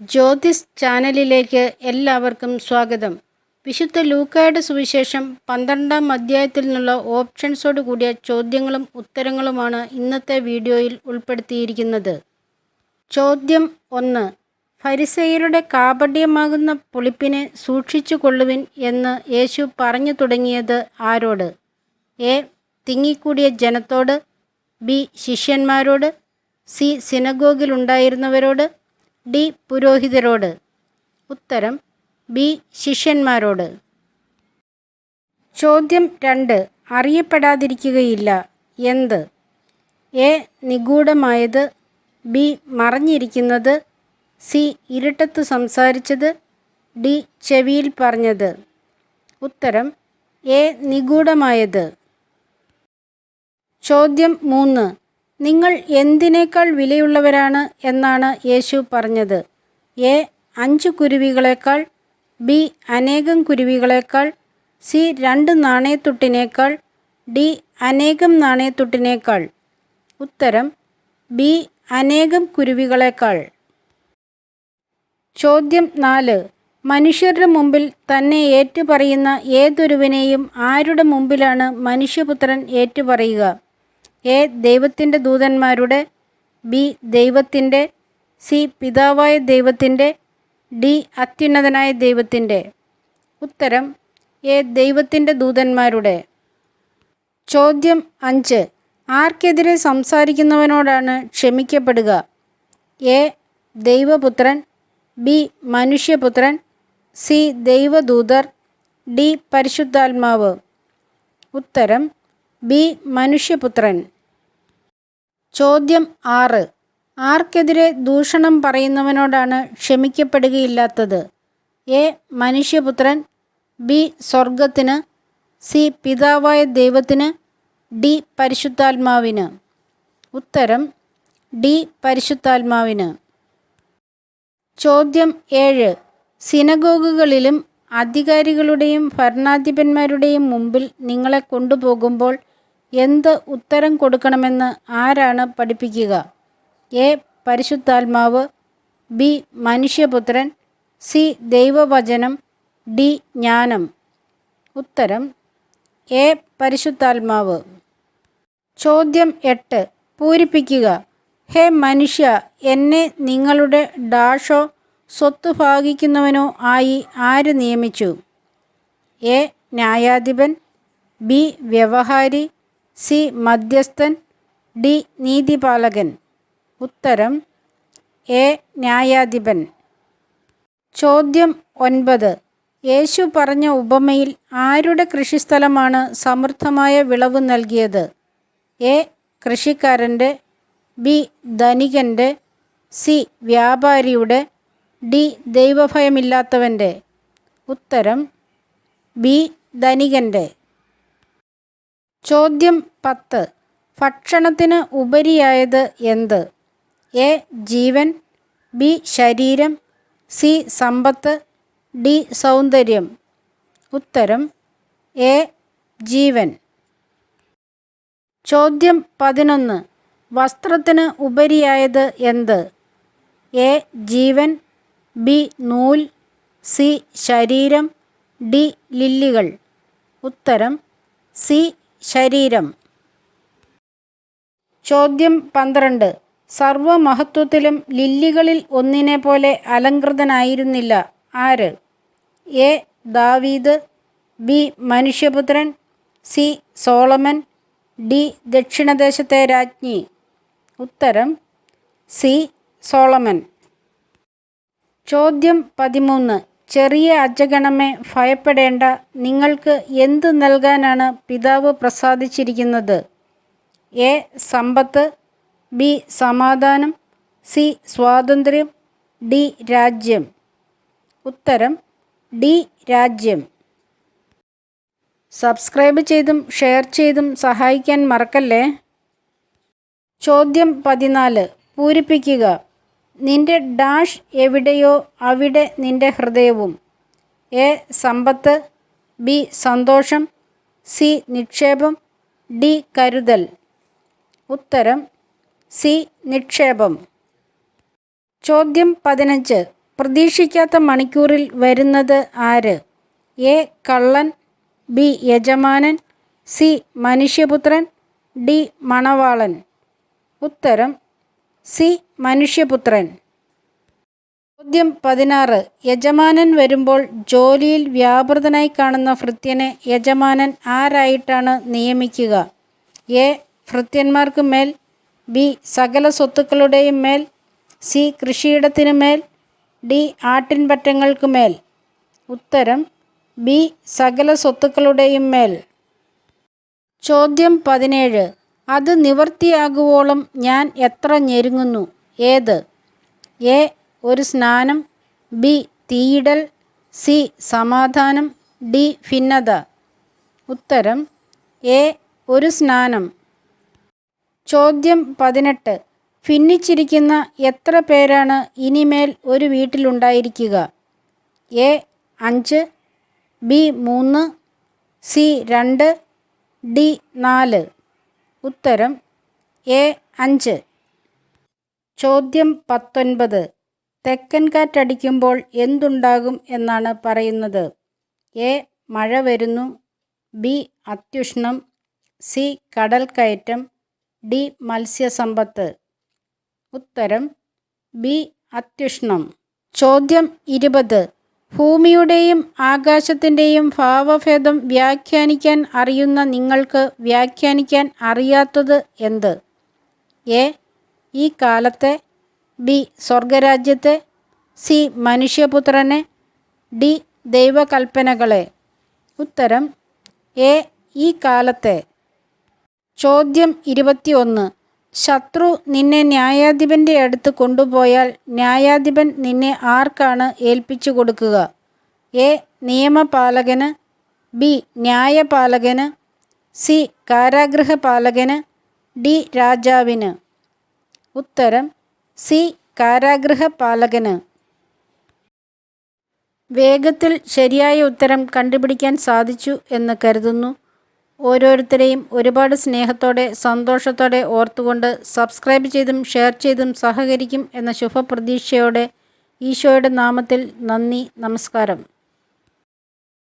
ജ്യോതിസ് ചാനലിലേക്ക് എല്ലാവർക്കും സ്വാഗതം. വിശുദ്ധ ലൂക്കായുടെ സുവിശേഷം 12-ാം അധ്യായത്തിൽ നിന്നുള്ള ഓപ്ഷൻസോട് കൂടിയ ചോദ്യങ്ങളും ഉത്തരങ്ങളുമാണ് ഇന്നത്തെ വീഡിയോയിൽ ഉൾപ്പെടുത്തിയിരിക്കുന്നത്. ചോദ്യം 1. ഫരിസേയരുടെ കാപട്യമാകുന്ന പുളിപ്പിനെ സൂക്ഷിച്ചു കൊള്ളുവിൻ എന്ന് യേശു പറഞ്ഞു തുടങ്ങിയത് ആരോട്? എ. തിങ്ങിക്കൂടിയ ജനത്തോട്, ബി. ശിഷ്യന്മാരോട്, സി. സിനഗോഗിലുണ്ടായിരുന്നവരോട്, ഡി. പുരോഹിതരോട്. ഉത്തരം ബി. ശിഷ്യന്മാരോട്. ചോദ്യം 2. അറിയപ്പെടാതിരിക്കുകയില്ല എന്ത്? എ. നിഗൂഢമായത്, ബി. മറഞ്ഞിരിക്കുന്നത്, സി. ഇരുട്ടത്ത് സംസാരിച്ചത്, ഡി. ചെവിയിൽ പറഞ്ഞത്. ഉത്തരം എ. നിഗൂഢമായത്. ചോദ്യം 3. നിങ്ങൾ എന്തിനേക്കാൾ വിലയുള്ളവരാണ് എന്നാണ് യേശു പറഞ്ഞത്? എ. 5 കുരുവികളേക്കാൾ, ബി. അനേകം കുരുവികളേക്കാൾ, സി. 2 നാണയത്തുട്ടിനേക്കാൾ, ഡി. അനേകം നാണയത്തുട്ടിനേക്കാൾ. ഉത്തരം ബി. അനേകം കുരുവികളേക്കാൾ. ചോദ്യം 4. മനുഷ്യരുടെ മുമ്പിൽ തന്നെ ഏറ്റുപറയുന്ന ഏതൊരുവനെയും ആരുടെ മുമ്പിലാണ് മനുഷ്യപുത്രൻ ഏറ്റുപറയുക? എ. ദൈവത്തിൻ്റെ ദൂതന്മാരുടെ, ബി. ദൈവത്തിൻ്റെ, സി. പിതാവായ ദൈവത്തിൻ്റെ, ഡി. അത്യുന്നതനായ ദൈവത്തിൻ്റെ. ഉത്തരം എ. ദൈവത്തിൻ്റെ ദൂതന്മാരുടെ. ചോദ്യം 5. ആർക്കെതിരെ സംസാരിക്കുന്നവനോടാണ് ക്ഷമിക്കപ്പെടുക? എ. ദൈവപുത്രൻ, ബി. മനുഷ്യപുത്രൻ, സി. ദൈവദൂതർ, ഡി. പരിശുദ്ധാത്മാവ്. ഉത്തരം ബി. മനുഷ്യപുത്രൻ. ചോദ്യം 6. ആർക്കെതിരെ ദൂഷണം പറയുന്നവനോടാണ് ക്ഷമിക്കപ്പെടുകയില്ലാത്തത്? എ. മനുഷ്യപുത്രൻ, ബി. സ്വർഗത്തിന്, സി. പിതാവായ ദൈവത്തിന്, ഡി. പരിശുദ്ധാത്മാവിന്. ഉത്തരം ഡി. പരിശുദ്ധാത്മാവിന്. ചോദ്യം 7. സിനഗോഗുകളിലും അധികാരികളുടെയും ഭരണാധിപന്മാരുടെയും മുമ്പിൽ നിങ്ങളെ കൊണ്ടുപോകുമ്പോൾ എന്ത് ഉത്തരം കൊടുക്കണമെന്ന് ആരാണ് പഠിപ്പിക്കുക? എ. പരിശുദ്ധാത്മാവ്, ബി. മനുഷ്യപുത്രൻ, സി. ദൈവവചനം, ഡി. ജ്ഞാനം. ഉത്തരം എ. പരിശുദ്ധാത്മാവ്. ചോദ്യം 8. പൂരിപ്പിക്കുക. ഹേ മനുഷ്യ, എന്നെ നിങ്ങളുടെ ഡാഷോ സ്വത്ത് ഭാഗിക്കുന്നവനോ ആയി ആര് നിയമിച്ചു? എ. ന്യായാധിപൻ, ബി. വ്യവഹാരി, സി. മധ്യസ്ഥൻ, ഡി. നീതിപാലകൻ. ഉത്തരം എ. ന്യായാധിപൻ. ചോദ്യം 9. യേശു പറഞ്ഞ ഉപമയിൽ ആരുടെ കൃഷിസ്ഥലമാണ് സമൃദ്ധമായ വിളവ് നൽകിയത്? എ. കൃഷിക്കാരൻ്റെ, ബി. ധനികൻ്റെ, സി. വ്യാപാരിയുടെ, ഡി. ദൈവഭയമില്ലാത്തവൻ്റെ. ഉത്തരം ബി. ധനികൻ്റെ. ചോദ്യം 10. ഭക്ഷണത്തിന് ഉപരിയായത് എന്ത്? എ. Jeevan, B. ശരീരം, സി. സമ്പത്ത്, ഡി. സൗന്ദര്യം. ഉത്തരം എ. ജീവൻ. ചോദ്യം 11. വസ്ത്രത്തിന് ഉപരിയായത് എന്ത്? എ. Jeevan, B. നൂൽ, സി. ശരീരം, ഡി. ലില്ലികൾ. ഉത്തരം സി. ശരീരം. ചോദ്യം 12. സർവമഹത്വത്തിലും ലില്ലികളിൽ ഒന്നിനെ പോലെ അലങ്കൃതനായിരുന്നില്ല ആര്? എ. ദാവീദ്, ബി. മനുഷ്യപുത്രൻ, സി. Solomon, D. ദക്ഷിണദേശത്തെ രാജ്ഞി. ഉത്തരം സി. സോളമൻ. ചോദ്യം 13. ചെറിയ അജഗണമേ, ഭയപ്പെടേണ്ട, നിങ്ങൾക്ക് എന്ത് നൽകാനാണ് പിതാവ് പ്രസാദിച്ചിരിക്കുന്നത്? എ. Sampath, B. സമാധാനം, സി. സ്വാതന്ത്ര്യം, ഡി. രാജ്യം. ഉത്തരം ഡി. രാജ്യം. സബ്സ്ക്രൈബ് ചെയ്തും ഷെയർ ചെയ്തും സഹായിക്കാൻ മറക്കല്ലേ. ചോദ്യം 14. പൂരിപ്പിക്കുക. നിന്റെ ഡാഷ് എവിടെയോ അവിടെ നിന്റെ ഹൃദയവും. എ. Sampath, B. സന്തോഷം, സി. നിക്ഷേപം, ഡി. കരുതൽ. ഉത്തരം സി. നിക്ഷേപം. ചോദ്യം 15. പ്രതീക്ഷിക്കാത്ത മണിക്കൂറിൽ വരുന്നത് ആര്? എ. കള്ളൻ, ബി. യജമാനൻ, സി. മനുഷ്യപുത്രൻ, ഡി. മണവാളൻ. ഉത്തരം സി. മനുഷ്യപുത്രൻ. ചോദ്യം 16. യജമാനൻ വരുമ്പോൾ ജോലിയിൽ വ്യാപൃതനായി കാണുന്ന ഭൃത്യനെ യജമാനൻ ആരായിട്ടാണ് നിയമിക്കുക? എ. ഭൃത്യന്മാർക്ക് മേൽ, ബി. സകല സ്വത്തുക്കളുടെയും മേൽ, സി. കൃഷിയിടത്തിനു മേൽ, ഡി. ആട്ടിൻപറ്റങ്ങൾക്ക് മേൽ. ഉത്തരം ബി. സകല സ്വത്തുക്കളുടെയും മേൽ. ചോദ്യം 17. അത് നിവൃത്തിയാകുവോളം ഞാൻ എത്ര ഞെരുങ്ങുന്നു? ഏത്? എ. ഒരു സ്നാനം, ബി. തീയിടൽ, സി. സമാധാനം, ഡി. ഭിന്നത. ഉത്തരം എ. ഒരു സ്നാനം. ചോദ്യം 18. ഭിന്നിച്ചിരിക്കുന്ന എത്ര പേരാണ് ഇനിമേൽ ഒരു വീട്ടിലുണ്ടായിരിക്കുക? എ. 5, ബി. 3, സി. 2, ഡി. 4. ഉത്തരം എ. 5. ചോദ്യം 19. തെക്കൻ കാറ്റടിക്കുമ്പോൾ എന്തുണ്ടാകും എന്നാണ് പറയുന്നത്? എ. മഴ വരുന്നു, ബി. അത്യുഷ്ണം, സി. കടൽ കയറ്റം, ഡി. മത്സ്യസമ്പത്ത്. ഉത്തരം ബി. അത്യുഷ്ണം. ചോദ്യം 20. ഭൂമിയുടെയും ആകാശത്തിൻ്റെയും ഭാവഭേദം വ്യാഖ്യാനിക്കാൻ അറിയുന്ന നിങ്ങൾക്ക് വ്യാഖ്യാനിക്കാൻ അറിയാത്തത് എന്ത്? എ. ഈ കാലത്തെ, ബി. സ്വർഗരാജ്യത്തെ, സി. മനുഷ്യപുത്രനെ, ഡി. ദൈവകൽപ്പനകളെ. ഉത്തരം എ. ഈ കാലത്തെ. ചോദ്യം 21. ശത്രു നിന്നെ ന്യായാധിപൻ്റെ അടുത്ത് കൊണ്ടുപോയാൽ ന്യായാധിപൻ നിന്നെ ആർക്കാണ് ഏൽപ്പിച്ചു കൊടുക്കുക? എ. നിയമപാലകന്, ബി. ന്യായപാലകന്, സി. കാരാഗൃഹപാലകന്, ഡി. രാജാവിന്. ഉത്തരം സി. കാരാഗൃഹപാലകന്. വേഗത്തിൽ ശരിയായ ഉത്തരം കണ്ടുപിടിക്കാൻ സാധിച്ചു എന്ന് കരുതുന്നു. ഓരോരുത്തരെയും ഒരുപാട് സ്നേഹത്തോടെ സന്തോഷത്തോടെ ഓർത്തുകൊണ്ട് സബ്സ്ക്രൈബ് ചെയ്തും ഷെയർ ചെയ്തും സഹകരിക്കും എന്ന ശുഭപ്രതീക്ഷയോടെ ഈശോയുടെ നാമത്തിൽ നന്ദി, നമസ്കാരം.